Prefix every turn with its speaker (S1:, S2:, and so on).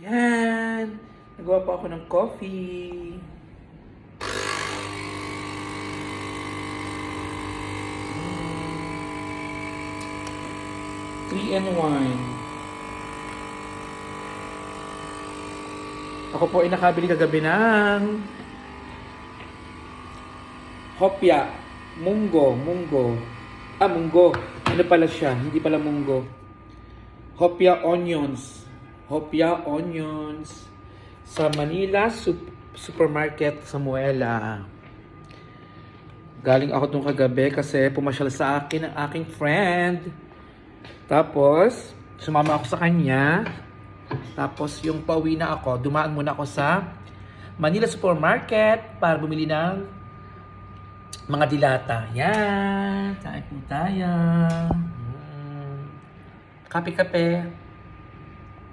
S1: Yan. Nagawa pa ako ng coffee. 3-in-1. Ako po ay nakabili kagabi ng hopya. Munggo. Munggo. Ano pala siya? Hindi pala munggo. Hopya onions. Hopya onions. Sa Manila Supermarket sa Muela. Galing ako dun kagabi kasi pumasyal sa akin ang aking friend. Tapos, sumama ako sa kanya. Tapos, yung pauwi na ako, dumaan muna ako sa Manila Supermarket para bumili ng mga dilata. Yan! Kain po tayo. Kape-kape.